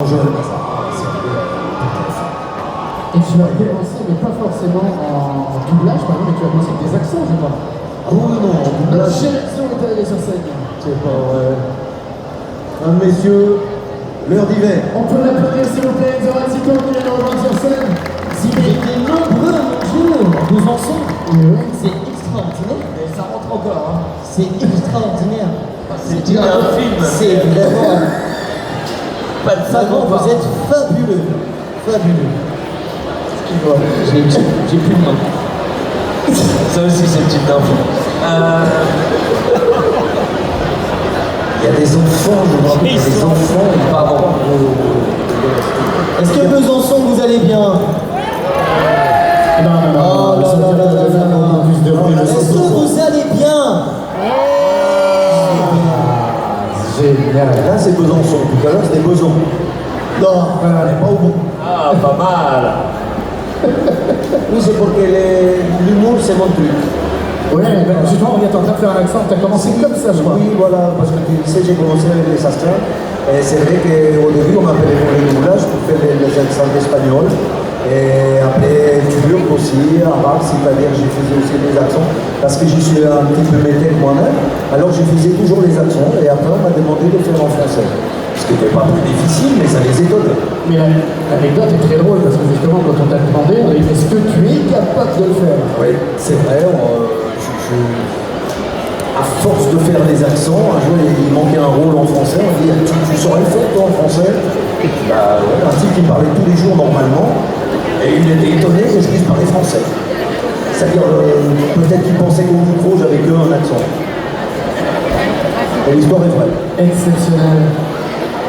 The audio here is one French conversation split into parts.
Et tu as commencé, mais pas forcément en doublage, par exemple, mais tu as commencé avec des accents, je crois. Ah oui, non, en doublage. Génération est arrivée sur scène. C'est pas vrai. Mesdames, messieurs, l'heure d'hiver. On peut l'applaudir, s'il vous plaît, Zoran Zico qui vient de rejoindre sur scène. Si vous étiez nombreux à bonjour, Besançon, Oui. c'est extraordinaire. Et ça rentre encore, hein. C'est extraordinaire. C'est digne d'un film. C'est vraiment. Pas de Vraiment, savon, vous êtes fabuleux. Fabuleux. J'ai plus de main. Ça aussi, c'est une petite info. Il y a des enfants, je vois. Il y a des enfants. Pardon. Est-ce que Besançon, vous allez bien? Non, Oh là là là là là là. Est-ce que vous allez bien? Génial. Là, c'est Besançon. Tout à l'heure, c'était Beson. Non, voilà, elle est pas au bout. Ah, pas mal. Oui, c'est pour que l'humour, c'est mon truc. Ouais, ben, justement, on est en train de faire un accent. Tu as commencé comme ça, je crois. Oui, voilà, parce que tu sais, j'ai commencé avec les astreintes. Et c'est vrai qu'au début, on m'appelait pour les doublages pour faire les accents espagnols. Et après, turc aussi, arabe, c'est-à-dire je faisais aussi des accents. Parce que je suis un petit peu métèque moi-même. Alors je faisais toujours les accents. Et après, on m'a demandé de faire en français. Ce qui n'était pas plus difficile, mais ça les étonnait. Mais l'anecdote est très drôle parce que justement, quand on t'a demandé, on a dit est-ce que tu es capable de le faire? Oui, c'est vrai. À force de faire les accents, un jour il manquait un rôle en français, on dit tu saurais le faire toi en français? Bah ouais, un type qui parlait tous les jours normalement, et il était étonné que je puisse parler français. C'est-à-dire peut-être qu'il pensait qu'au micro j'avais que un accent. Et l'histoire est vraie. Exceptionnel.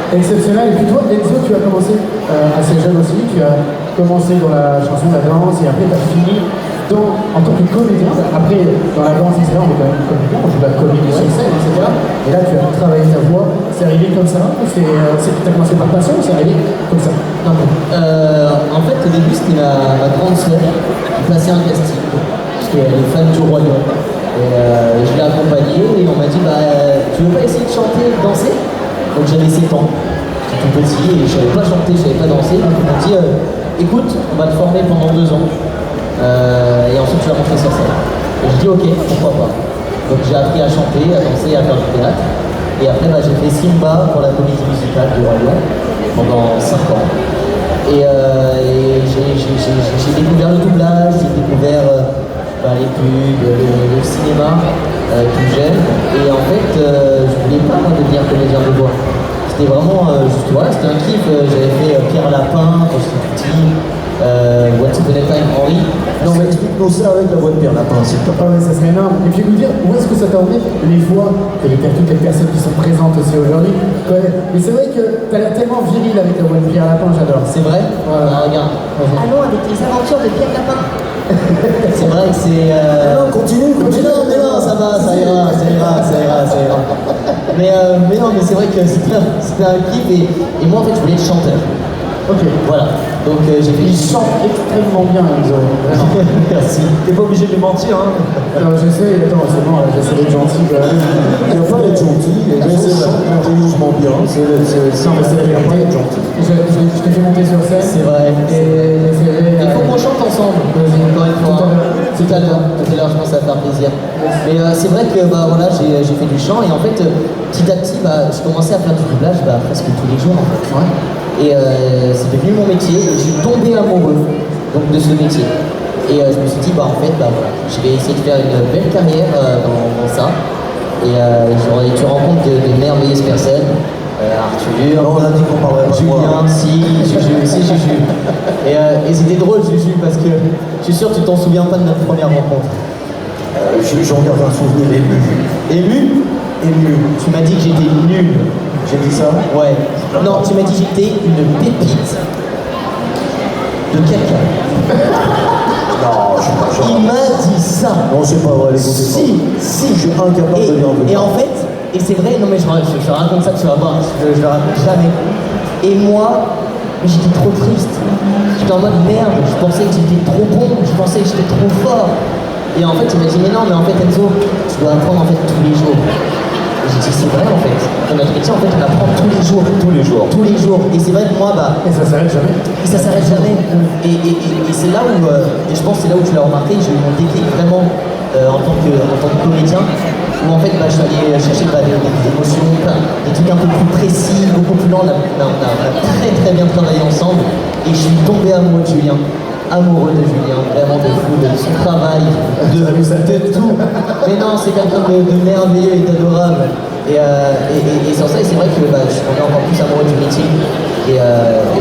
Exceptionnel. Et puis toi, Enzo, tu as commencé assez jeune aussi. Tu as commencé dans la chanson, la danse, et après tu as fini en tant que comédien. Après, dans la danse, etc., on est quand même comédien, on joue la comédie sur scène, etc. Et là, tu as travaillé ta voix. C'est arrivé comme ça? Tu as commencé par passion ou c'est arrivé comme ça? Non, non. En fait, au début, c'était ma grande sœur qui passait un casting. Parce qu'elle est fan du Roi Lion. Et je l'ai accompagnée et on m'a dit tu veux pas essayer de chanter, de danser? Donc j'avais 7 ans, j'étais tout petit et je savais pas chanter, je savais pas danser. Donc on m'a dit écoute, on va te former pendant 2 ans et ensuite tu vas monter sur scène. Et je dis ok, pourquoi pas. Donc j'ai appris à chanter, à danser, à faire du théâtre. Et après j'ai fait Simba pour la comédie musicale du Roi Lion pendant 5 ans. Et j'ai découvert le doublage, j'ai découvert les pubs, le cinéma que j'aime. Et en fait, je voulais pas moi devenir comédien de voix. C'était vraiment juste voilà, c'était un kiff. J'avais fait Pierre Lapin quand j'étais petit, Once Upon a Time Henri. Non mais explique-nous ça avec la voix de Pierre Lapin, s'il te plaît. Ah ouais, ça serait énorme. Et puis vous dire, où est-ce que ça t'a emmené? Les voix que toutes les personnes qui sont présentes aussi aujourd'hui. Ouais. Mais c'est vrai que t'as l'air tellement viril avec la voix de Pierre Lapin, j'adore. C'est vrai? Voilà. Regarde. Allons avec les aventures de Pierre Lapin. C'est vrai que c'est. Non, continue. Mais non, ça va, ça ira. Mais non, mais c'est vrai que c'était un kiff et moi en fait je voulais être chanteur. Ok. Voilà. Donc j'ai fait. Il chante extrêmement bien, Enzo. Vraiment. Merci. T'es pas obligé de lui mentir, hein. Alors j'essaie, attends, c'est bon, j'essaie d'être gentil quand même. Il n'y a pas d'être gentil, les gens chantent intelligemment bien, Non, mais c'est la vérité. Je t'ai fait monter sur scène. C'est vrai. Et c'est vrai. Il faut qu'on chante ensemble. Vas-y. Encore une fois. Tout à l'heure. Tout à l'heure, je pense que ça va faire plaisir. Mais c'est vrai que voilà, j'ai fait du chant et en fait, petit à petit, j'ai commencé à faire du doublage presque tous les jours en fait. Ouais. Et c'est devenu mon métier et je suis tombé amoureux donc, de ce métier. Et je me suis dit, en fait, voilà, je vais essayer de faire une belle carrière dans ça. Et tu rencontres de merveilleuses personnes. Arthur, Non, on a dit qu'on parlerait pas de moi. Julien, Juju. Et c'était drôle, Juju, parce que je suis sûr que tu t'en souviens pas de notre première rencontre. J'en garde un souvenir ému. Ému? Tu m'as dit que j'étais nul. J'ai dit ça? Ouais. Non, tu m'as dit que j'étais une pépite de quelqu'un. Non, je suis pas sûr. Il m'a dit ça. Non, c'est pas vrai, les gars. Si. Je suis incapable de dire un peu. Et en fait, et c'est vrai, non mais je raconte ça, tu vas voir, je le raconte jamais. Et moi, j'étais trop triste. J'étais en mode merde, je pensais que j'étais trop bon, je pensais que j'étais trop fort. Et en fait, il m'a dit, mais non, mais en fait, Enzo, tu dois apprendre en fait tous les jours. Et j'ai dit, c'est vrai en fait. Et notre métier, en fait, on apprend tous les jours. Tous les jours. Tous les jours. Et c'est vrai que moi, bah. Et ça s'arrête jamais. Et ça s'arrête jamais. Et c'est là où, et je pense que c'est là où tu l'as remarqué, j'ai eu mon déclic vraiment en tant que comédien, où en fait bah, je suis allé chercher des émotions, des trucs un peu plus précis, beaucoup plus lents. On a très très bien travaillé ensemble et je suis tombé amoureux de Julien. Amoureux de Julien, vraiment de fou, de son travail, de tout. Mais non, c'est quelqu'un de merveilleux et d'adorable. Et sur ça, et c'est vrai que bah, je suis tombé encore plus amoureux du métier. Et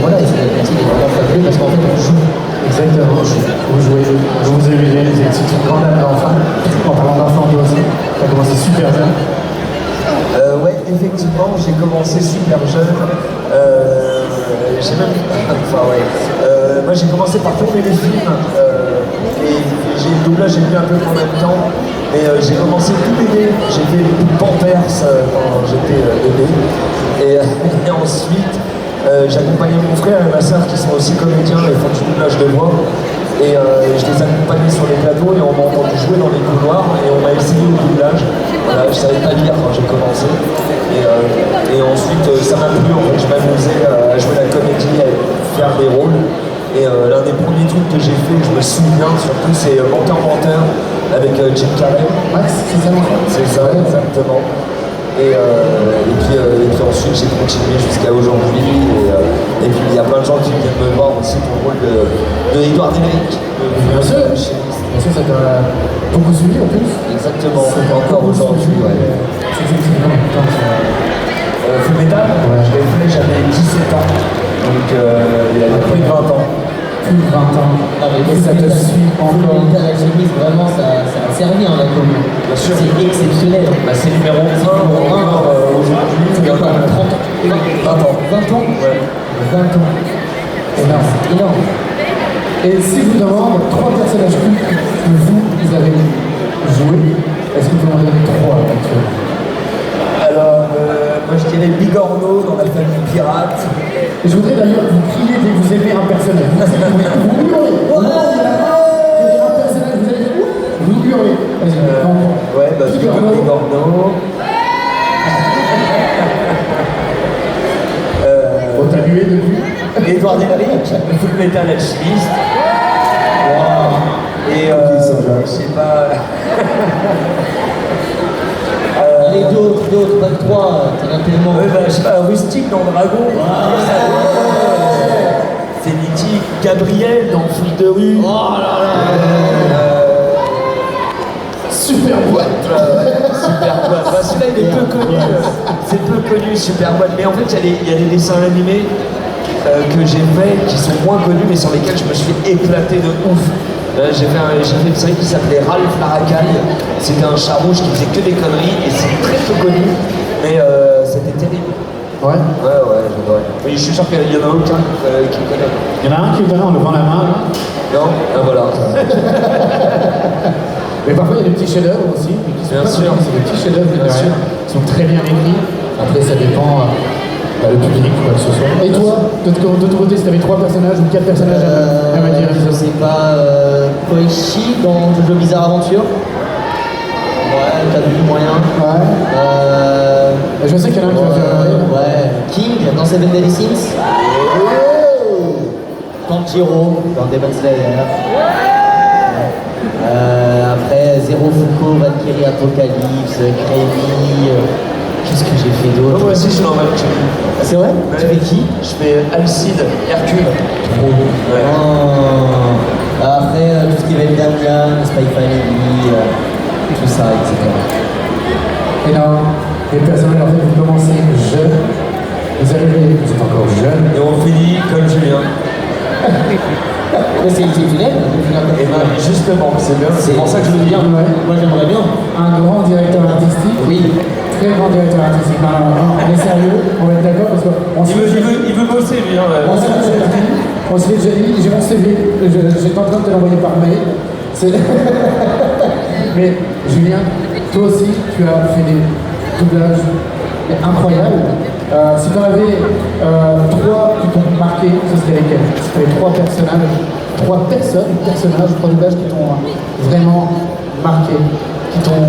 voilà, et ce métier est vraiment fabuleux parce qu'en fait, on joue. Exactement, vous jouez, vous vous amusez, vous êtes une grande âme d'enfant. En parlant d'enfant, toi aussi, tu as commencé super jeune. Ouais, effectivement, j'ai commencé super jeune. J'ai même. Enfin, ouais. Moi, j'ai commencé par tourner des films. Et j'ai le doublage, j'ai mis un peu en même temps. Et j'ai commencé tout bébé. J'ai fait les coups de Pampers quand j'étais bébé. Et ensuite, j'accompagnais mon frère et ma soeur qui sont aussi comédiens et font du doublage de voix. Et je les accompagnais sur les plateaux et on m'a entendu jouer dans les couloirs et on m'a essayé au doublage. Voilà, je savais pas lire quand j'ai commencé. Et ensuite, ça m'a plu en fait. Je m'amusais à jouer la comédie, à faire des rôles. Et l'un des premiers trucs que j'ai fait, je me souviens surtout, c'est Menteur avec Jim Carrey. Max, c'est ça mon frère? C'est ça, exactement. Et puis ensuite j'ai continué jusqu'à aujourd'hui et puis il y a plein de gens qui viennent me voir aussi pour le rôle de Edouard Déméric. Bien sûr, ça t'a beaucoup suivi en plus. Exactement, encore aujourd'hui. Ouais. C'est effectivement temps ça. Full Metal, Ouais. je l'ai fait, j'avais 17 ans, donc il a plus de 20 ans. Plus de 20 ans. Et ça te suit encore. La chemise, vraiment, ça a servi en la commune. Bien sûr. C'est exceptionnel. Bah, c'est numéro 1 encore aujourd'hui. Il y a quoi, 30 ans 20 ans. 20 ans Ouais. 20 ans. Énorme. Énorme. Et si je vous demande 3 personnages cultes que vous avez joués, est-ce que vous pouvez en donner 3 actuellement? Alors, moi je dirais Bigorneau dans la famille pirate. Et je voudrais d'ailleurs que vous criez dès que vous aimez un personnage. Vous hurlez. Vous hurlez la main, vous aimez un personnage, vous allez dire ouh, vous hurlez. Vas-y, Ouais, bah Bigorneau. Bon, t'as mué depuis. Edouard Déméric, Full Metal Alchimiste. Wow. Et je sais pas. Les d'autres, pas que 3, t'en as tellement. Ouais, bah, je sais pas, Rustique dans Dragon. C'est mythique. Gabriel dans Fille de rue. Oh là là. Super boîte. Super boîte. Bah, celui-là il est peu connu. C'est peu connu, Super boîte. Mais en fait, il y a des dessins animés que j'ai fait qui sont moins connus mais sur lesquels je me suis éclaté de ouf. J'ai fait une série qui s'appelait Ralph la Racaille. C'était un chat rouge qui faisait que des conneries et c'est très peu connu, mais c'était terrible. Ouais. Ouais, j'adorais. Mais je suis sûr qu'il y en a aucun qui me connaît. Il y en a un qui est donné en levant la main. Là. Non. Ah voilà. Mais parfois il y a des petits chefs-d'œuvre aussi. Qui sont Bien pas sûr. connus, c'est des petits chefs-d'œuvre Bien sûr. qui sont très bien écrits. Après ça dépend le public quoi que ce soit. Et toi, de ton côté, si tu avais 3 personnages ou 4 personnages à me dire, Je sais pas, Koichi dans Jojo Bizarre Aventure. Ouais, t'as vu, moyen. Ouais. Et je sais qu'il y en a un qui va faire Ouais, King dans Seven Deadly Sins. Tanjiro dans Demon Slayer. Après, Zero Fuko, Valkyrie Apocalypse, Kraimi. Qu'est-ce que j'ai fait d'autre? Moi aussi, je suis dans Valkyrie. C'est vrai? Tu fais qui? Je fais Alcide, Hercule. Ouais. Oh. Après, tout ce qui va être Damian, Spy Family, tout ça, etc. Et non, les personnages, en fait, vous commencez jeune, vous arrivez, vous êtes encore jeune. Et on finit comme Julien. Mais c'est exceptionnel. Et ben justement, c'est bien, c'est pour ça que je veux dire. Ouais. Moi j'aimerais bien. Un grand directeur artistique. Oui. Très grand directeur artistique. Non, on est sérieux, on va être d'accord parce qu'on se Il veut bosser, lui. Hein, on se fait déjà dit, j'ai mon CV, j'étais en train de te l'envoyer par mail. Mais Julien, toi aussi, tu as fait des doublages incroyables. Si tu en avais 3 qui t'ont marqué, ce serait lesquels? Si tu avais 3 personnages, 3 doublages qui t'ont vraiment marqué, qui t'ont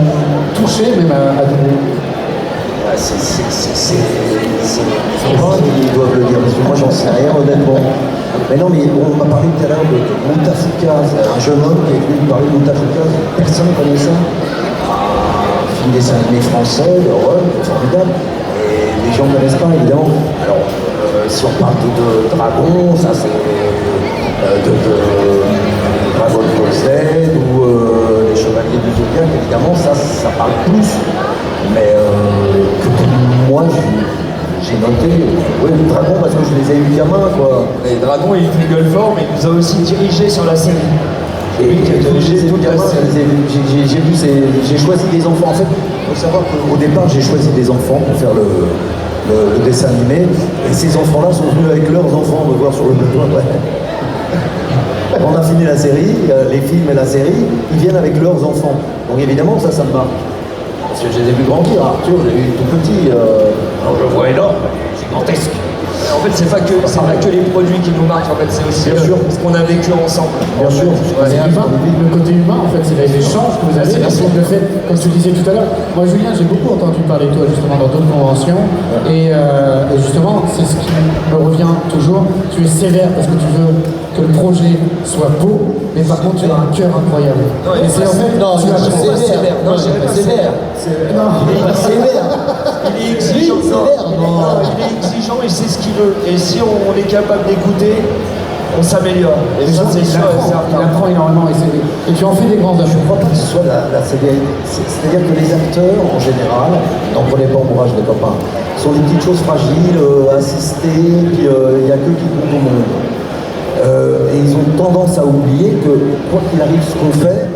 touché même à doubler. Ils doivent le dire, parce que moi j'en sais rien honnêtement. Mais non, mais on m'a parlé tout à l'heure de Moutafoukaz, un jeune homme qui est venu me parler de Moutafoukaz, personne ne connaît ça. Un film dessin animé français, d'horreur, formidable, et les gens ne connaissent pas évidemment. Alors, si on parle de Dragon, ça c'est de Dragon Ball Z ou les Chevaliers du Zodiac, évidemment, ça parle plus. Mais que moi, j'ai noté, oui, le Dragon, parce que je les ai eu gamin, quoi. Et Dragon, il fait gueule fort, mais il nous a aussi dirigé sur la série. Et j'ai choisi des enfants. En fait, il faut savoir qu'au départ, j'ai choisi des enfants pour faire le dessin animé. Et ces enfants-là sont venus avec leurs enfants me voir sur le plateau après. On a fini la série, les films et la série, ils viennent avec leurs enfants. Donc évidemment, ça me marque. Parce que je les ai vus grandir. Arthur, je l'ai eu tout petit. Alors, je le vois énorme, gigantesque. En fait, c'est pas que les produits qui nous marquent, en fait, c'est aussi ce qu'on a vécu ensemble. Bien sûr. C'est le côté humain, en fait, c'est l'échange que vous avez, le fait, comme tu disais tout à l'heure. Moi, Julien, j'ai beaucoup entendu parler de toi, justement, dans d'autres conventions. Et justement, c'est ce qui me revient toujours. Tu es sévère parce que tu veux que le projet soit beau, mais par contre, tu as un cœur incroyable. Non, et c'est en fait, non, tu as sévère. Non, je dirais pas sévère. Non, Il est pas sévère. Il est exigeant. sévère, non. Il est exigeant, il sait ce qu'il veut. Et si on est capable d'écouter, on s'améliore. Et ça, c'est sûr et il certain. apprend énormément et tu en fais des grands Je hommes. ne crois pas que ce soit la sévérité. C'est-à-dire que les acteurs, en général, n'en prenez pas ombrage les copains, sont des petites choses fragiles, assistées, puis il n'y a que qui compte au monde. Et ils ont tendance à oublier que, quoi qu'il arrive ce qu'on fait,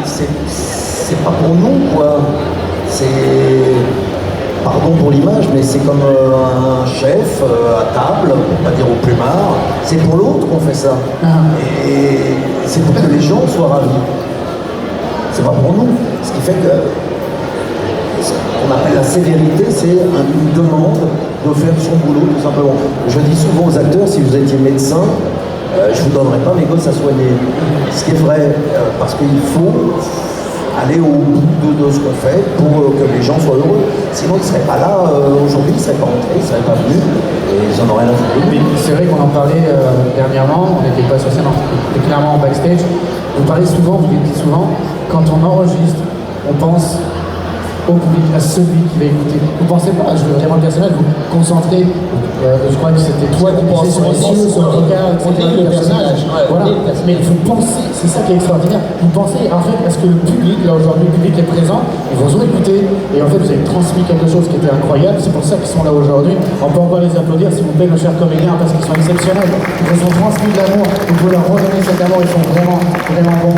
c'est pas pour nous, quoi. C'est... Pardon pour l'image, mais c'est comme un chef à table, pour pas dire au plumard, c'est pour l'autre qu'on fait ça. Et c'est pour que les gens soient ravis. C'est pas pour nous. Ce qui fait que ce qu'on appelle la sévérité, c'est une demande de faire son boulot, tout simplement. Je dis souvent aux acteurs, si vous étiez médecin, je vous donnerais pas mes gosses à soigner. Ce qui est vrai, parce qu'il faut aller au bout de ce qu'on fait pour que les gens soient heureux. Sinon, ils ne seraient pas là aujourd'hui, ils ne seraient pas rentrés, ils ne seraient pas venus, et ils en auraient rien à foutre. Mais c'est vrai qu'on en parlait dernièrement, on n'était pas sur scène, on était clairement en backstage. Vous parlez souvent, vous dites souvent, quand on enregistre, on pense au public, à celui qui va écouter. Vous ne pensez pas, je veux vraiment le personnage, vous concentrez, je crois que c'était toi qui pensais sur les yeux, sur le regard, etc. Le personnage. Voilà. Mais vous pensez, c'est ça qui est extraordinaire, vous pensez en fait parce que le public, là aujourd'hui, le public est présent, ils vous ont écouté, et en fait vous avez transmis quelque chose qui était incroyable, c'est pour ça qu'ils sont là aujourd'hui. On peut encore les applaudir, s'il vous plaît, nos chers comédiens, parce qu'ils sont exceptionnels, ils vous ont transmis de l'amour, vous pouvez leur redonner cet amour, ils sont vraiment, vraiment bons.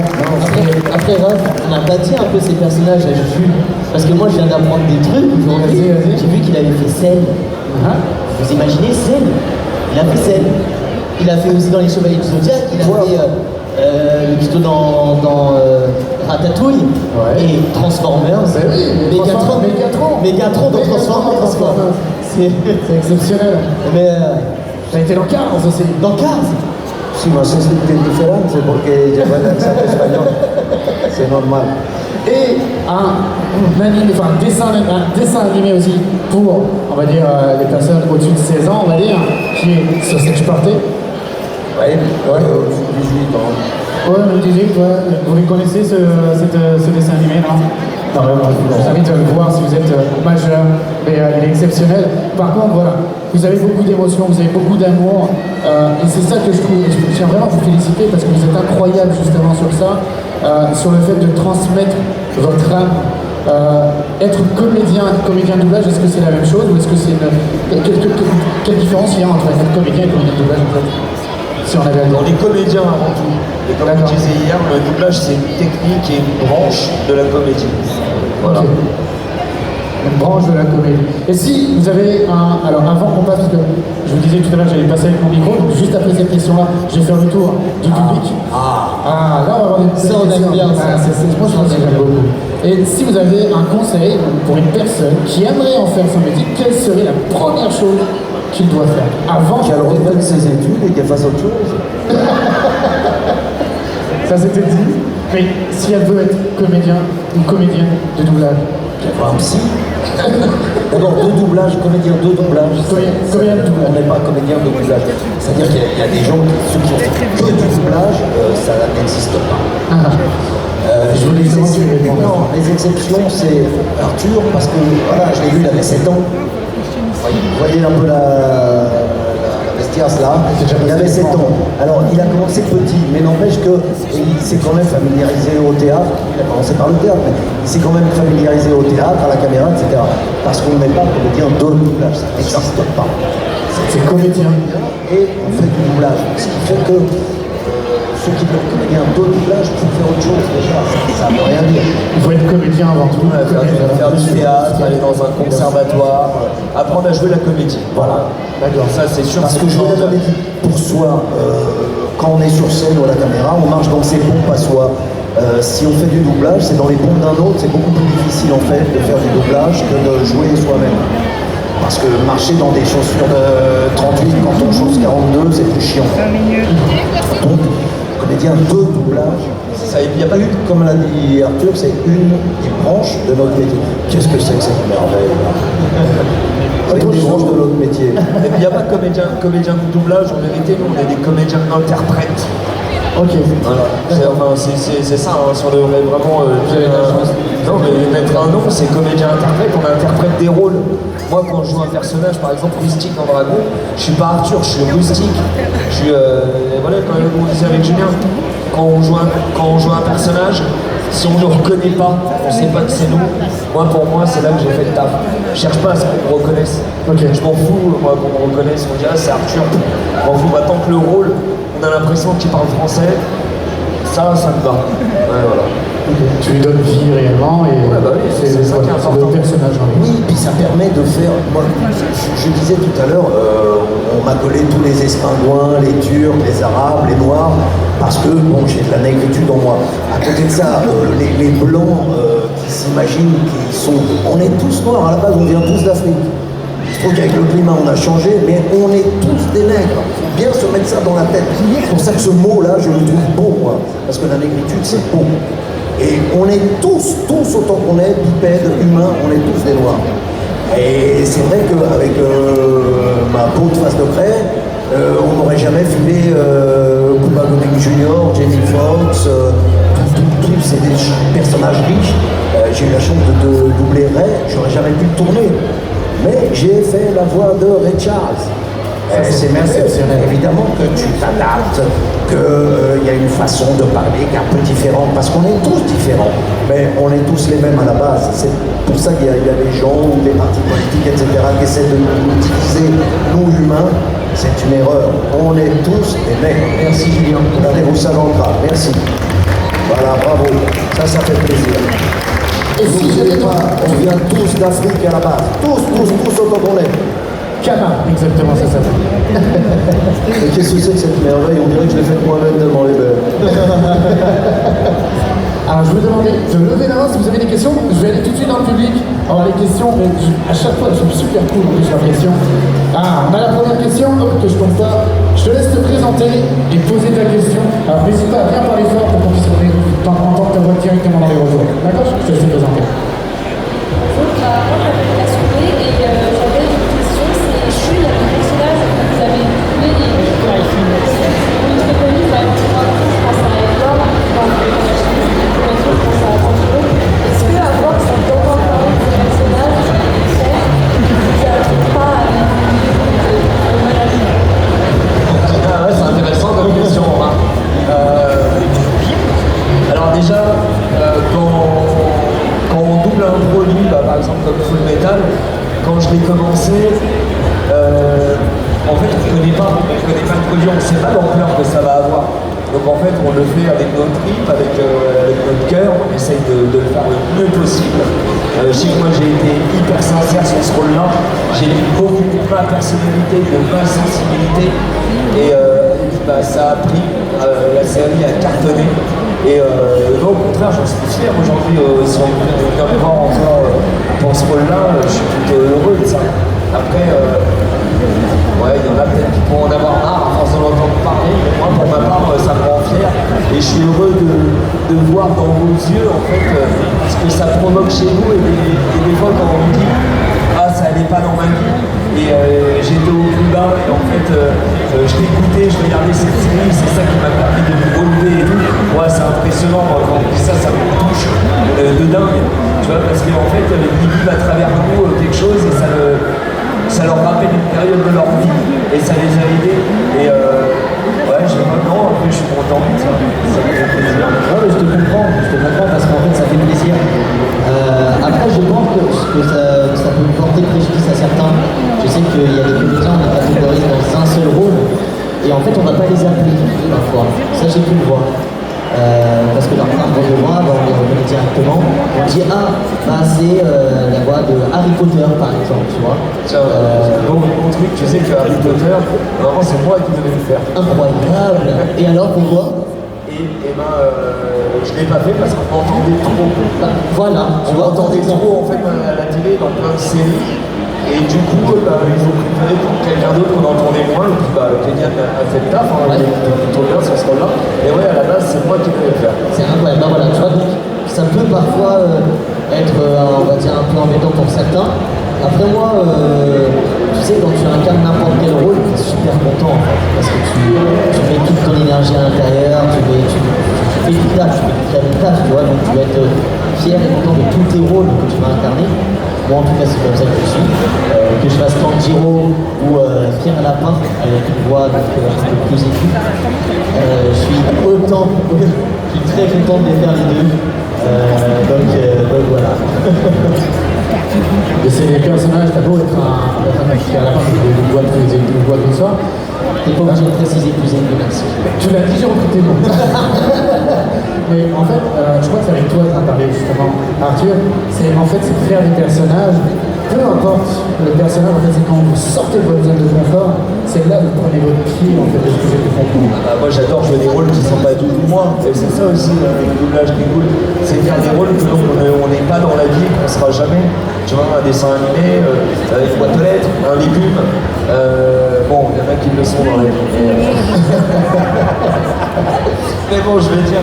Après Raph, on a bâti un peu ces personnages à Jules, parce que moi je viens d'apprendre des trucs aujourd'hui. Vas-y. J'ai vu qu'il avait fait Cell. Vous imaginez Cell? Il a fait Cell. Il a fait aussi dans Les Chevaliers du Zodiac, il a fait le plutôt dans Ratatouille et Transformers. Mégatron dans Transformers. C'est exceptionnel. Mais T'as été dans Cars aussi. dans Cars. Si ma sensibilité est différente, c'est parce que j'ai pas l'accent espagnol. C'est normal. Et un dessin animé aussi pour, on va dire, les personnes au-dessus de 16 ans, on va dire, qui est Sausage Party. Oui, 18 ans. Ouais, le 18, ouais. Vous les connaissez ce dessin animé, non? Non, je vous invite à le voir si vous êtes majeur, mais il est exceptionnel. Par contre, voilà, vous avez beaucoup d'émotions, vous avez beaucoup d'amour, et c'est ça que je trouve, et je tiens vraiment à vous féliciter parce que vous êtes incroyable justement sur ça, sur le fait de transmettre votre âme. Être comédien doublage, est-ce que c'est la même chose ou est-ce que c'est quelle différence il y a entre être comédien et comédien doublage en fait? Si on avait On est comédien avant tout. Et comme je disais hier, le doublage c'est une technique et une branche de la comédie. Voilà. Okay. Une branche de la comédie. Et si vous avez un... Alors avant qu'on passe, parce que je vous disais tout à l'heure j'allais passer avec mon micro, donc juste après cette question-là, je vais faire le tour du public. Là on va avoir des Ça, on aime bien ça. Moi je pense que j'aime beaucoup. Et si vous avez un conseil pour une personne qui aimerait en faire son métier, quelle serait la première chose qu'il doit faire avant Qu'elle reprenne ses études et qu'elle fasse autre chose. Ça c'était dit. Mais si elle veut être comédien ou comédienne de doublage, Qu'elle voit un psy. D'abord, deux doublages, comédien de doublage. Comédien de doublage. On n'est pas comédien de doublage. C'est-à-dire qu'il y a des gens, ceux qui ont fait que du doublage, ça n'existe pas. Je voulais les, savoir si vous répondez. non, les exceptions, c'est Arthur, parce que voilà, je l'ai vu, il avait 7 ans. Vous voyez un peu la bestiace là, il avait 7 ans. Alors il a commencé petit, mais n'empêche qu'il s'est quand même familiarisé au théâtre. Il a commencé par le théâtre, mais il s'est quand même familiarisé au théâtre, à la caméra, etc. Parce qu'on n'est pas comédien de doublage, ça n'existe pas. C'est comédien. Et on fait du doublage, ce qui fait que ceux qui veulent comédien de doublage peuvent faire autre chose déjà, ça ne veut rien dire. Il faut être comédien avant tout. Faire du théâtre, aller dans un conservatoire, apprendre à jouer la comédie. Voilà. D'accord. Ça, c'est sûr. Parce que jouer la comédie pour soi, quand on est sur scène ou à la caméra, on marche dans ses pompes à soi. Si on fait du doublage, c'est dans les pompes d'un autre, c'est beaucoup plus difficile en fait de faire du doublage que de jouer soi-même. Parce que marcher dans des chaussures de 38 quand on chose 42, c'est plus chiant. Donc, comédien de doublage, il n'y a pas eu, comme l'a dit Arthur, c'est une des branches de notre métier. Qu'est-ce que c'est que cette merveille là? C'est une des branches de notre métier. Et puis il n'y a pas de comédien de doublage, en vérité, nous on est des comédiens interprètes. Ok. Voilà. C'est ça, hein, si on devrait vraiment non, mais mettre un nom, c'est comédien interprète, on interprète des rôles. Moi quand je joue un personnage, par exemple rustique en dragon, je suis pas Arthur, je suis rustique. Je suis voilà, comme on disait avec Julien, quand on joue un personnage, si on ne le reconnaît pas, on ne sait pas que c'est nous, pour moi c'est là que j'ai fait le taf. Je cherche pas à ce qu'on me reconnaisse. Okay. Je m'en fous, moi, qu'on me reconnaisse, on dit ah c'est Arthur. Je m'en fous, tant que le rôle, on a l'impression qu'il parle français, ça me va. Ouais, voilà. Tu lui donnes vie réellement et bah oui, c'est ça qui est important. Le personnage. Oui, puis ça permet de faire. Moi, je disais tout à l'heure, on m'a collé tous les Espingouins, les Turcs, les Arabes, les Noirs, parce que bon, j'ai de la négritude en moi. À côté de ça, les Blancs qui s'imaginent qu'ils sont. On est tous noirs, à la base, on vient tous d'Afrique. Je trouve qu'avec le climat, on a changé, mais on est tous des nègres. Il faut bien se mettre ça dans la tête. C'est pour ça que ce mot-là, je le trouve beau, moi. Parce que la négritude, c'est beau. Et on est tous autant qu'on est, bipèdes, humains, on est tous des noirs. Et c'est vrai qu'avec ma peau de face de craie, on n'aurait jamais filé Cuba Gooding Jr., Jamie Foxx, tous ces personnages riches. J'ai eu la chance de doubler Ray, j'aurais jamais pu le tourner. Mais j'ai fait la voix de Ray Charles. C'est exceptionnel. Évidemment que tu t'adaptes, qu'il y a une façon de parler qui est un peu différente, parce qu'on est tous différents, mais on est tous les mêmes à la base. C'est pour ça qu'il y a des gens ou des partis politiques, etc., qui essaient de nous diviser, nous humains. C'est une erreur. On est tous des nègres. Merci Julien. Regardez-vous ça dans le bras. Merci. Voilà, bravo. Ça fait plaisir. Et si je n'ai pas, on vient tous d'Afrique à la base. Tous autant qu'on est. Cana, exactement, ça s'appelle. Et qu'est-ce que c'est que cette merveille? On dirait que je l'ai faite moi-même tellement les belles. Alors je vais demander de lever la main si vous avez des questions. Je vais aller tout de suite dans le public. Alors les questions, mais à chaque fois elles sont super cool en plus leurs questions. Ah, on a la première question, hop, que je compte pas. Je te laisse te présenter et poser ta question. Alors n'hésite pas à bien parler fort pour qu'on puisse entendre ta voix directement dans les réseaux. D'accord? Je te laisse te présenter. Bonjour, moi je m'appelle Cassoué et j'avais une question, c'est est-ce qu'il y a des personnages que vous avez doublés et qui sont très connus, par exemple, je pense à Edouard, je pense à Angelo. Est-ce que avoir cette tendance à avoir des personnages faire, vous n'arrivez pas à le manager? C'est intéressant comme question. Hein. Alors déjà, quand on double un produit, par exemple comme Full Metal, quand je l'ai commencé, en fait on ne connaît pas le produit, on ne sait pas l'ampleur que ça va avoir. Donc en fait on le fait avec nos tripes, avec notre cœur, on essaye de le faire le mieux possible. Je sais que moi j'ai été hyper sincère sur ce rôle-là, j'ai mis beaucoup de ma personnalité, de ma sensibilité, et ça a pris, la série a cartonné. Et non, au contraire, j'en suis fier aujourd'hui. Si on vient me voir encore pour ce rôle-là, je suis plutôt heureux de ça. Après, ouais, il y en a peut-être qui pourront en avoir marre à force de l'entendre parler, mais moi, pour ma part, ça me rend fier. Et je suis heureux de voir dans vos yeux en fait ce que ça provoque chez vous et des fois quand on vous dit ah ça allait pas dans ma vie et j'étais au plus bas et en fait je t'écoutais, je regardais cette série, c'est ça qui m'a permis de me relever et tout. Ouais, c'est impressionnant quand on dit ça, ça me touche de dingue, tu vois, parce qu'en fait ils vivent à travers nous quelque chose et ça leur rappelle une période de leur vie et ça les a aidés et ouais, je maintenant, en plus je suis content, ça me fait plaisir. Ouais, mais je te comprends parce qu'en fait ça fait plaisir. Après je pense que ça peut porter préjudice à certains. Je sais qu'il y a des comédiens, on est catégorisés dans un seul rôle et en fait on va pas les appeler parfois. Ça j'ai pu le voir. Parce que leur part de moi, on les reconnaît directement. On dit c'est la voix de Harry Potter par exemple, tu vois. Tiens, mon truc, tu sais que Harry Potter, vraiment c'est moi qui devais le faire. Incroyable. Et alors pourquoi? Et je l'ai pas fait parce qu'on m'entendait trop. Voilà, On m'entendait trop en fait à la télé dans plein de séries. Et du coup, ils ont préféré pour quelqu'un d'autre qu'on entendait moins. Et puis Kenyan a fait le taf, il était plutôt bien sur ce rôle-là. Et ouais, à la base, c'est moi qui devais le faire. C'est incroyable. Voilà, tu vois, donc ça peut parfois être, on va dire, un peu embêtant pour certains. Après moi, tu sais, quand tu incarnes n'importe quel rôle, tu es super content en fait, parce que tu mets toute ton énergie à l'intérieur, tu fais du taf, tu fais du très bon taf, tu vois, donc tu vas être fier et content de tous tes rôles que tu vas incarner. Moi en tout cas c'est comme ça que je suis. Que je fasse Tanjiro ou Pierre Lapin avec une voix donc, un peu plus aiguë. Je suis très content de les faire les deux. Donc voilà. Et c'est les personnages, t'as beau être un personnage qui à la fin une voix comme ça. T'es pas obligé de préciser plus aigu, merci. Tu l'as dit, j'ai recruté bon. Mais en fait, je crois que c'est avec toi que tu as parlé justement, Arthur, c'est en fait c'est de faire des personnages, peu importe le personnage, en fait c'est quand vous sortez de votre zone de confort, c'est là que vous prenez votre pied en fait de ce que j'ai fait comprendre. Moi j'adore jouer des rôles qui sont pas du tout moi, et c'est ça aussi le doublage qui est cool, c'est faire des rôles que on n'est pas dans la vie, qu'on sera jamais. Tu vois, un dessin animé, une boîte aux lettres, un légume, bon, il y en a qui le sont dans la vie. Mais bon, je veux dire,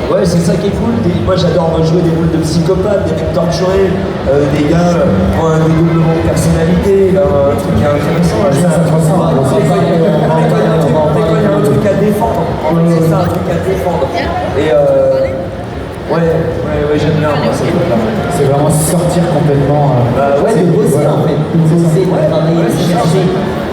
ouais, c'est ça qui est cool. Moi, j'adore jouer des rôles de psychopathes, des mecs torturés, des gars qui ont un dédoublement de personnalité, un truc qui est intéressant. Ça te ressemble. Mais quand il y a un truc à défendre, c'est ça, un truc à défendre. Et ouais, j'aime bien moi, cette truc-là. C'est vraiment sortir complètement. Ouais, de bosser en fait. Bosser, travailler, chercher.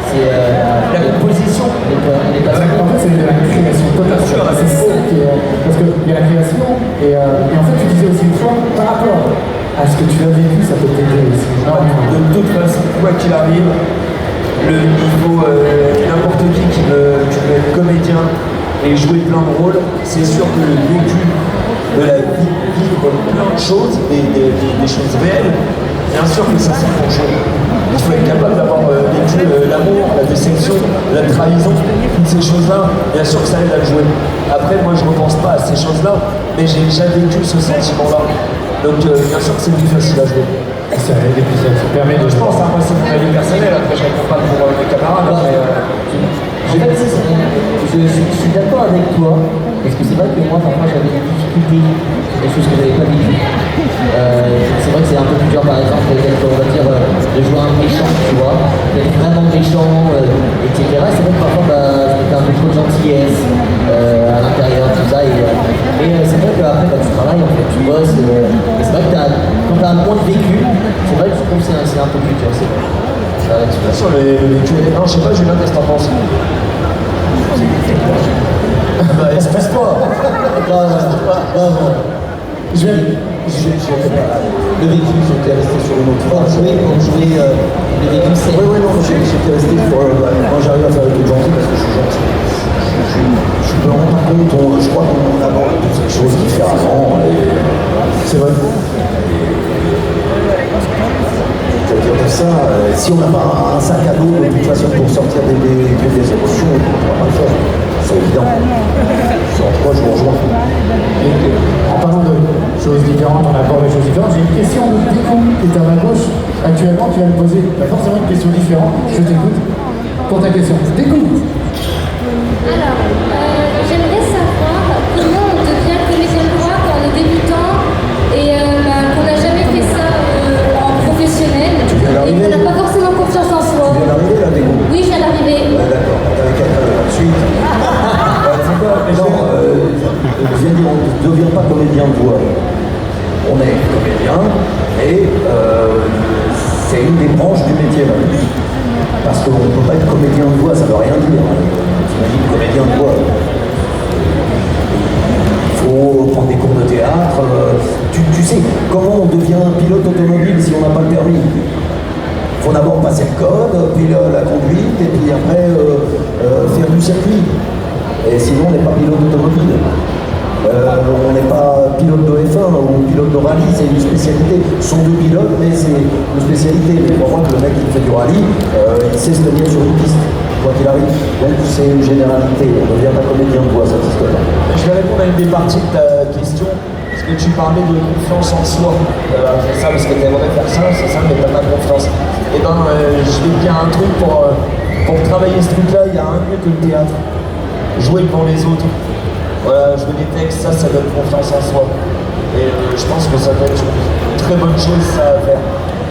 C'est la composition. En fait, c'est de la création totale. C'est ça qui est. Parce qu'il y a la création, et en fait, tu disais aussi une fois, par rapport à ce que tu as vécu, ça peut t'aider aussi. De toute façon, quoi qu'il arrive, il faut n'importe qui veut être comédien et jouer plein de rôles, c'est sûr que le vécu de la vie, vivre plein de choses, des choses réelles, bien sûr que ça s'en change. Il faut être capable d'avoir vécu l'amour, la déception, la trahison, toutes ces choses-là, bien sûr que ça aide à le jouer. Après, moi je ne repense pas à ces choses-là, mais j'ai déjà vécu ce sentiment-là. Donc bien sûr que c'est plus facile à jouer. Ça aide et puis ça permet de. Je pense, hein, moi c'est mon avis personnel, après je réponds pas pour mes camarades. En fait, je suis d'accord avec toi, parce que c'est vrai que moi, parfois, j'avais des difficultés sur des choses que je n'avais pas vécues. C'est vrai que c'est un peu plus dur, par exemple, on va dire, de jouer un méchant, tu vois, d'être vraiment méchant, etc. C'est vrai que parfois, je mettais un peu trop de gentillesse à l'intérieur, tout ça. Et c'est vrai qu'après, tu travailles, en fait, tu bosses. Et c'est vrai que quand tu as un point de vécu, c'est vrai que je trouve que c'est un peu plus dur, c'est vrai. Bien sûr, le vécu. Non, je sais pas, Julien, qu'est-ce que t'en penses? Bah, excuse-toi. Le vécu, j'étais resté sur une autre Pour jouer, le vécu, c'est... Oui, non, j'étais resté sur... Quand j'arrive à faire le truc gentil, parce que je suis gentil, je me rends pas compte, je crois qu'on aborde toutes ces choses différemment. C'est vrai. C'est-à-dire que ça, si on n'a pas un sac à dos de toute façon pour sortir des émotions, on ne pourra pas le faire. C'est évident. En tout cas, je vous rejoins. En parlant de choses différentes, on aborde des choses différentes. J'ai une question de Déco qui est à ma gauche. Actuellement, tu vas me poser forcément une question différente. Je t'écoute pour ta question. Déco. Alors, j'aimerais savoir comment on devient comédien de voix suite. Non, je viens de dire, on ne devient pas comédien de voix. On est comédien et c'est une des branches du métier même. Parce qu'on ne peut pas être comédien de voix, ça ne veut rien dire. T'imagines comédien de voix. Il faut prendre des cours de théâtre. Tu sais, comment on devient un pilote automobile si on n'a pas le permis? Il faut d'abord passer le code, puis la conduite, et puis après faire du circuit. Et sinon, on n'est pas pilote automobile. On n'est pas pilote de F1 ou pilote de rallye, c'est une spécialité. Ce sont deux pilotes, mais c'est une spécialité. Mais pour moi, que le mec qui fait du rallye, il sait se tenir sur une piste, quoi qu'il arrive. Donc c'est une généralité. On ne devient pas comédien de voix, ça n'existe pas. Je vais répondre à une des parties de ta question. Parce que tu parlais de confiance en soi. C'est ça, parce que tu aimerais faire ça, c'est ça, mais tu n'as pas confiance. Et ben, je vais te dire un truc pour travailler ce truc-là, il y a un mieux que le théâtre. Jouer devant les autres. Voilà, jouer des textes, ça donne confiance en soi. Et je pense que ça doit être une très bonne chose, ça, à faire.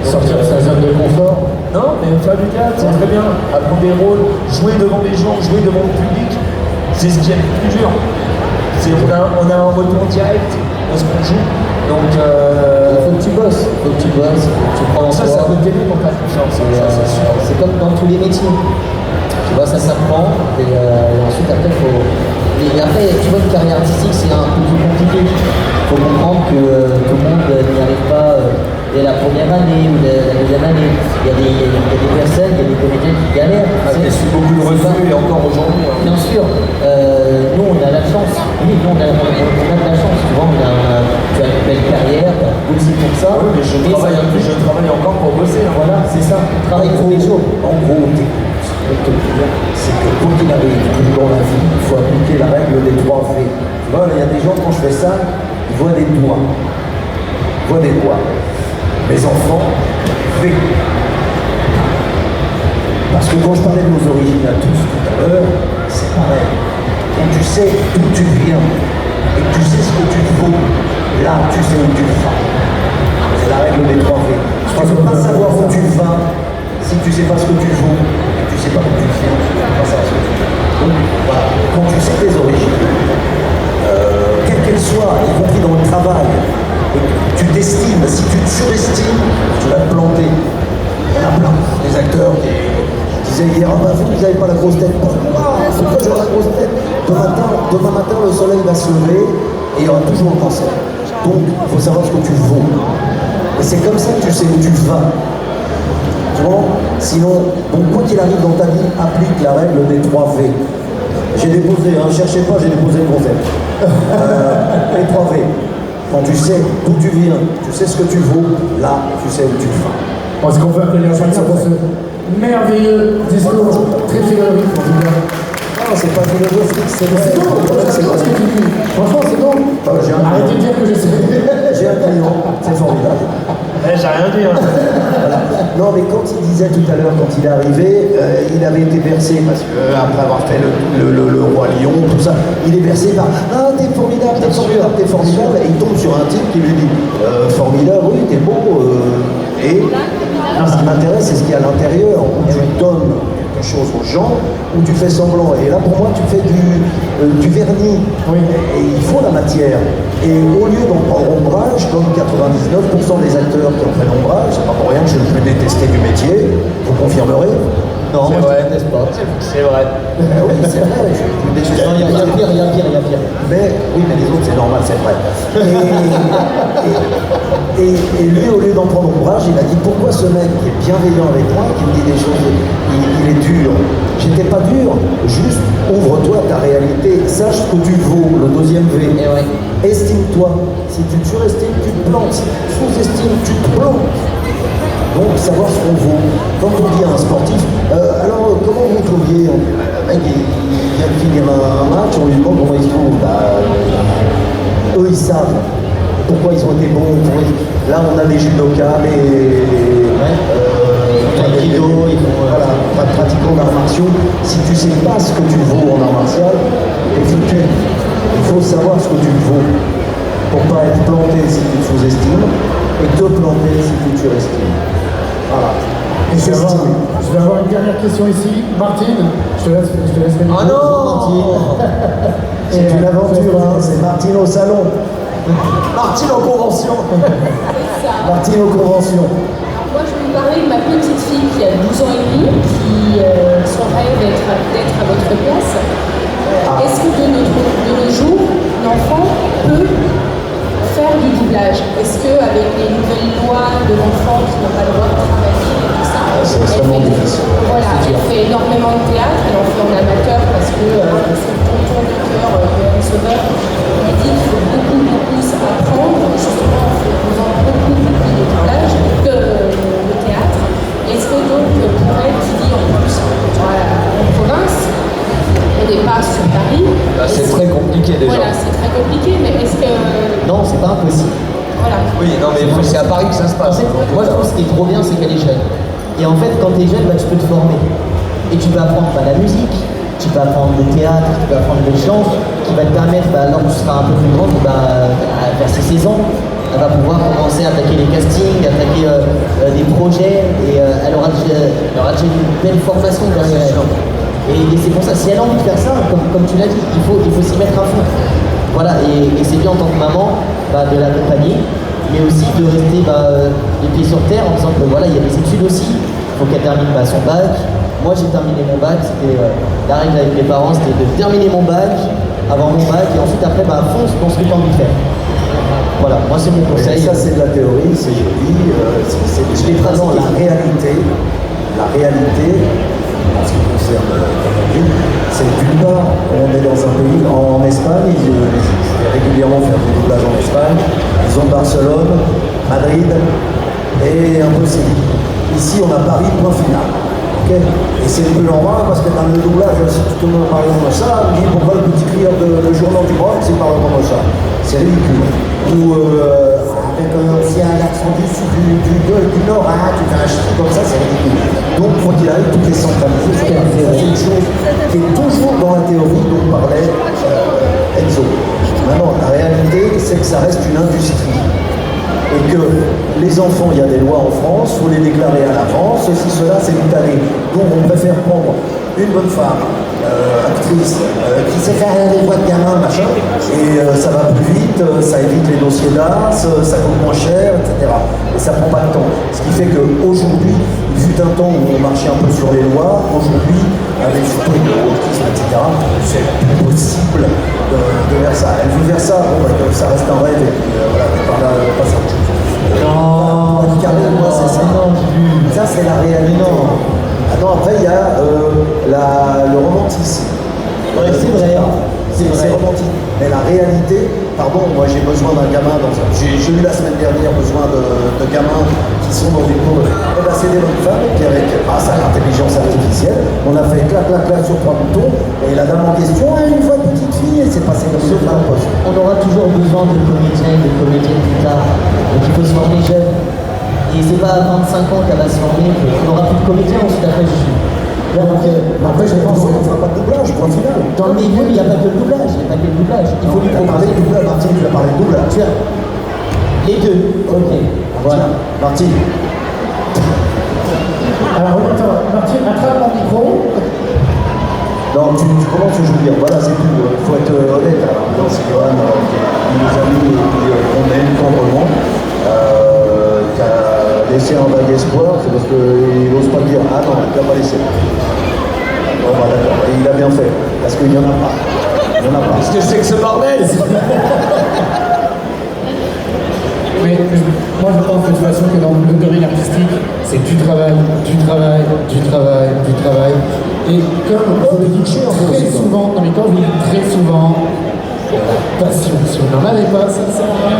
Sortir de sa zone de confort. Non, mais faire du théâtre, c'est très bien. Apprendre des rôles, jouer devant les gens, jouer devant le public, c'est ce qui est le plus dur. On a un retour direct à ce qu'on joue. Donc, il faut que tu bosses, faut que tu prends en ça toi. peut t'aider pour ta confiance, ça, c'est sûr. C'est comme dans tous les métiers. Tu vois, ça s'apprend et ensuite après il faut. Et après, tu vois, une carrière artistique c'est un peu plus compliqué. Il faut comprendre que tout le monde n'y arrive pas dès la première année ou la deuxième année. Il y a des personnes, il y a des comédiens qui galèrent. J'ai su beaucoup de revues et encore aujourd'hui. Hein. Bien sûr, nous on a la chance. Oui, nous on a de la chance. Tu vois, tu as une belle carrière, tu as bossé pour ça. Oui, mais je travaille encore pour bosser. Hein. Voilà, c'est ça. Travaille tous les jours. En gros, c'est que quoi qu'il arrive dans la vie, il faut appliquer la règle des 3 V. Tu vois, il y a des gens, quand je fais ça, ils voient des doigts. Ils voient des doigts. Mes enfants, V. Parce que quand je parlais de nos origines à tous tout à l'heure, c'est pareil. Quand tu sais d'où tu viens et que tu sais ce que tu vaux, là, tu sais où tu vas. C'est la règle des 3 V. Tu ne peux pas savoir où tu vas si tu ne sais pas ce que tu vaux. Tu sais pas où tu viens, tu sais pas ça. Donc voilà, quand tu sais tes origines, quelles qu'elles soient, y compris dans le travail, et que tu t'estimes, si tu te surestimes, tu vas te planter. Il y en a plein, des acteurs qui disaient hier, ah bah vous n'avez pas la grosse tête. Pourquoi j'aurai la grosse tête? Demain matin, le soleil va se lever et il y aura toujours le cancer. Donc, il faut savoir ce que tu vaux. Et c'est comme ça que tu sais où tu vas. Sinon, donc quoi qu'il arrive dans ta vie, applique la règle des 3 V. J'ai déposé, cherchez pas, j'ai déposé le concept. Les 3 V. Quand tu sais d'où tu viens, tu sais ce que tu vaux, là, tu sais où tu vas. Est-ce qu'on peut applaudir Jacques pour ce merveilleux discours très philosophique en tout cas. Non, c'est pas philosophique, c'est vrai. C'est bon, c'est bon ce que tu dis. Franchement, c'est bon. Arrêtez de dire que je sais. J'ai un client, c'est formidable. J'ai rien dit. Hein. Voilà. Non, mais quand il disait tout à l'heure, quand il est arrivé, il avait été bercé parce que après avoir fait le roi lion, tout ça, il est bercé par ah t'es formidable, t'es formidable, t'es formidable, et il tombe sur un type qui lui dit formidable, oui t'es beau, et ce qui m'intéresse c'est ce qu'il y a à l'intérieur, où tu donnes quelque chose aux gens, où tu fais semblant, et là pour moi tu fais du vernis, oui. Et il faut la matière. Et au lieu d'en prendre ombrage, comme 99% des acteurs qui en prennent ombrage, c'est pas pour rien que je le plus détesté du métier, vous confirmerez? Non, moi je ne déteste pas. C'est vrai. Oui, c'est vrai, je le déteste. Non, il y a pire. Mais oui, mais les autres, c'est normal, c'est vrai. Et lui, au lieu d'en prendre ombrage, il a dit pourquoi ce mec qui est bienveillant avec moi, qui me dit des choses, il est dur. J'étais pas dur, juste ouvre-toi à ta réalité, sache ce que tu vaux, le deuxième V. Et ouais. Estime-toi. Si tu te surestimes, tu te plantes. Si tu te sous-estimes, tu te plantes. Donc, savoir ce qu'on vaut. Quand on dit à un sportif, alors comment vous trouviez? Le mec, il vient de finir un match, on lui demande comment il se trouve. Eux, ils savent pourquoi ils ont été bons. Là, on a des judokas, mais pratiquants d'arts martiaux. Si tu ne sais pas ce que tu vaux en art martial, t'es foutu. Il faut savoir ce que tu vaux pour ne pas être planté si tu te sous-estimes et te planter si tu te surestimes. Voilà. Et je vais avoir une dernière question ici. Martine, je te laisse le micro. Ah non C'est une aventure, hein. C'est Martine au salon. Martine en convention. Martine aux conventions. Moi, je vais vous parler de ma petite fille qui a 12 ans et demi, qui son rêve d'être à votre place. Est-ce que de nos jours, l'enfant peut faire du doublage? Est-ce qu'avec les nouvelles lois de l'enfant qui n'a pas le droit de travailler et tout ça, C'est extrêmement difficile. voilà, elle fait énormément de théâtre, elle en fait en amateur parce que c'est le tonton de cœur de Anne Sauveur qui dit qu'il faut beaucoup apprendre, justement en faisant beaucoup de doublage, de théâtre. Est-ce que donc pour elle qui vit en plus en province, on n'est pas sur Paris? C'est très compliqué déjà. Voilà, c'est très compliqué, mais est-ce que... Non, c'est pas impossible. Voilà. Oui, non mais c'est à Paris que ça se En passe. fait, moi je trouve ce qui est trop bien, c'est qu'elle est jeune. Et en fait, quand tu es jeune, bah, tu peux te former. Et tu peux apprendre la musique, tu peux apprendre le théâtre, tu peux apprendre le chant, qui va te permettre, alors que tu seras un peu plus grande, vers ses 16 ans, elle va pouvoir commencer à attaquer les castings, attaquer des projets, et elle aura déjà une belle formation derrière elle. Et c'est pour ça, si elle a envie de faire ça, comme tu l'as dit, il faut s'y mettre à fond. Voilà, et c'est bien en tant que maman de l'accompagner, mais aussi de rester les pieds sur terre en disant que voilà, il y a des études aussi, il faut qu'elle termine son bac. Moi j'ai terminé mon bac, c'était la règle avec les parents, c'était de terminer mon bac, avoir mon bac, et ensuite après fonce dans ce que tu as envie de faire. Voilà, moi c'est mon conseil. Ça c'est de la théorie, c'est joli, je les présente la réalité, en ce qui concerne c'est d'une part, on est dans un pays, en Espagne, je vais régulièrement faire du doublage en Espagne, ils ont Barcelone, Madrid et un peu Séville. Ici on a Paris, point final. Okay. Et c'est un peu normal parce que dans le doublage, si tout le monde parle comme ça, on dit pourquoi le petit crieur de journal du Bronx il parle comme ça. C'est ridicule. Ou avec un accent du sud, du nord, hein, tu fais un chien comme ça, c'est ridicule. Donc, faut qu'il arrive toutes les centralités. C'est une chose qui est toujours dans la théorie dont parlait Enzo. Maintenant, la réalité, c'est que ça reste une industrie. Et que les enfants, il y a des lois en France, il faut les déclarer à l'avance, ceci, cela, c'est l'Italie. Donc on préfère prendre une bonne femme, actrice, qui sait faire des voix de gamin, machin, et ça va plus vite, ça évite les dossiers d'AS, ça coûte moins cher, etc. Et ça prend pas de temps. Ce qui fait qu'aujourd'hui, il fut un temps où on marchait un peu sur les lois, aujourd'hui, avec surtout le autisme, etc., c'est plus possible de faire ça. Elle veut faire ça, bon, ça reste un rêve, et puis voilà, par là, pas ça. Non, moi, c'est ça. Ça, c'est la réalité. Non, après, il y a le romantisme. Ouais, c'est vrai. C'est romantique. Mais la réalité, pardon, moi j'ai besoin d'un gamin j'ai eu la semaine dernière besoin de gamins qui sont dans des cours. Eh ben, c'est des bonnes femmes, et puis avec grâce à l'intelligence artificielle, on a fait clac sur 3 boutons, et la dame en question a une voix de petite fille, et c'est passé comme ça. On aura toujours besoin de comédiens et de comédiennes plus tard. Donc il faut se former jeune. Et c'est pas à 25 ans qu'elle va se former, on aura plus de comédiens ensuite après je suis. Après, je pense qu'on ne fera pas de doublage, point final. Dans le milieu, il n'y a pas que le doublage. Il faut lui proposer. Martine, tu vas parler de doublage. Tiens, les deux. Ok. Voilà. Martine. Alors, Martine, attrape mon micro. Donc tu commences, je veux dire, voilà, c'est tout. Il faut être honnête. Alors, c'est quand même nos amis qu'on aime tendrement. Qui a laissé un vague espoir, c'est parce qu'il n'ose pas dire ah non, il n'a pas laissé. Bon, bah d'accord, et il a bien fait, parce qu'il n'y en a pas. Il n'y en a pas. Qu'est-ce que c'est que ce bordel? Mais moi je pense de toute façon que dans le domaine artistique, c'est du travail. Et comme je le dis très souvent, passion. Si vous n'en avez pas, ça ne sert à rien.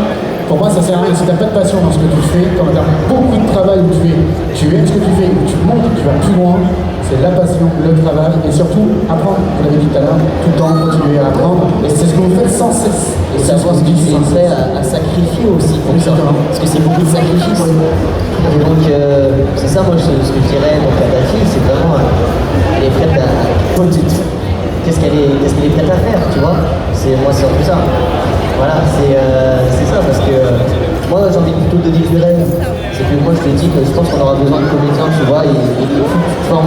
Pour moi, ça sert à rien. Si tu n'as pas de passion dans ce que tu fais, quand tu as beaucoup de travail où tu aimes ce que tu fais, où tu montes, tu vas plus loin, c'est la passion, le travail, et surtout apprendre. Vous l'avez dit tout à l'heure, tout le temps continuer à apprendre. Et c'est ce que vous faites sans cesse. Et savoir ce que tu es prêt à sacrifier aussi pour ça. Parce que c'est beaucoup de sacrifices. Et donc, c'est ça, moi, ce que je dirais donc, à ta fille, c'est vraiment, elle est prête à. Qu'est-ce qu'elle est prête à faire, tu vois? Moi, c'est un peu ça. Voilà, c'est ça, parce que moi, j'ai envie plutôt de dire du rêve. C'est que moi je te dis que je pense qu'on aura besoin de comédiens, tu vois, et plus tu te formes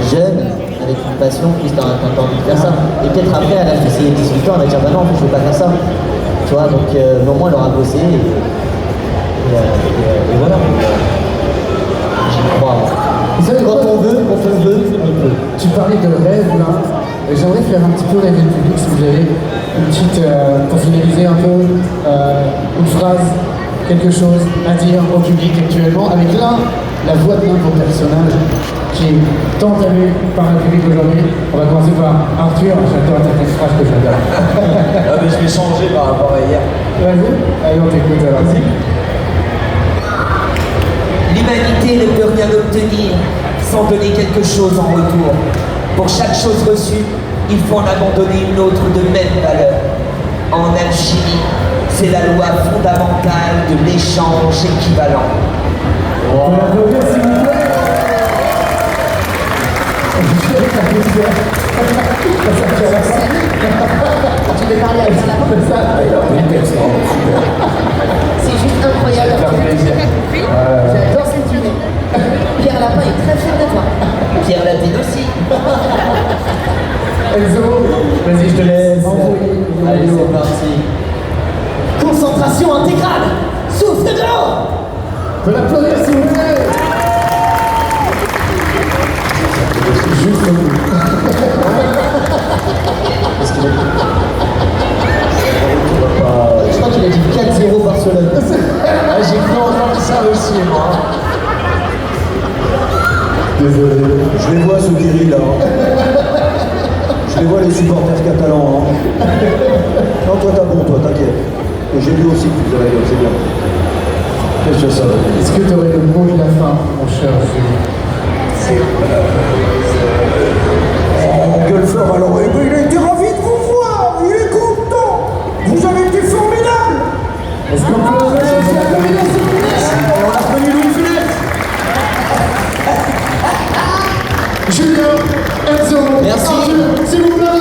jeune, avec une passion, plus t'as envie de faire ça. Et peut-être après, à l'âge de 18 ans, on va dire bah non, en fait, je veux pas faire ça. Tu vois, donc au moins elle aura bossé et voilà. J'y crois. Quand on veut, on peut. Tu parlais de rêve là, et j'aimerais faire un petit peu rêver le public si vous avez une petite, pour finaliser un peu, une phrase, quelque chose à dire au public actuellement, avec la voix de l'un de vos personnages qui est tant aimé par le public aujourd'hui. On va commencer par Arthur, j'adore ta phrase que j'adore. Ah mais je vais changer par rapport à hier. Vas-y, allez on t'écoute alors. L'humanité ne peut rien obtenir sans donner quelque chose en retour. Pour chaque chose reçue, il faut en abandonner une autre de même valeur. En alchimie, c'est la loi fondamentale de l'échange équivalent. On peut l'applaudir s'il vous plaît. Tu veux parler avec la C'est juste incroyable. J'adore cette idée. Pierre Lapin est très fier de toi. Pierre Lapine aussi. Enzo, vas-y, je te laisse. Allez, c'est parti. Concentration intégrale. Souffle de l'eau. On peut l'applaudir s'il vous plaît. Juste au bout. Qu'est-ce qu'il a dit? Je crois qu'il a dit 4-0 Barcelone. Ah, j'ai cru entendre ça aussi, moi. Désolé. Je les vois ceux qui rient là. Je les vois les supporters catalans. Non, toi t'as bon, toi, t'inquiète. Et j'ai vu aussi que tu faisais la gueule, c'est bien. Qu'est-ce que ça veut dire? Est-ce que tu aurais le mot de la fin, mon cher Jules? On gueule fort alors. Eh ben, il a été ravi de vous voir. Il est content. Vous avez été formidable. Est-ce qu'on peut remercier la comédie s'il vous plaît? On a reconnu Louis Funès. Julien, Enzo, Merci. Arthur, s'il vous plaît,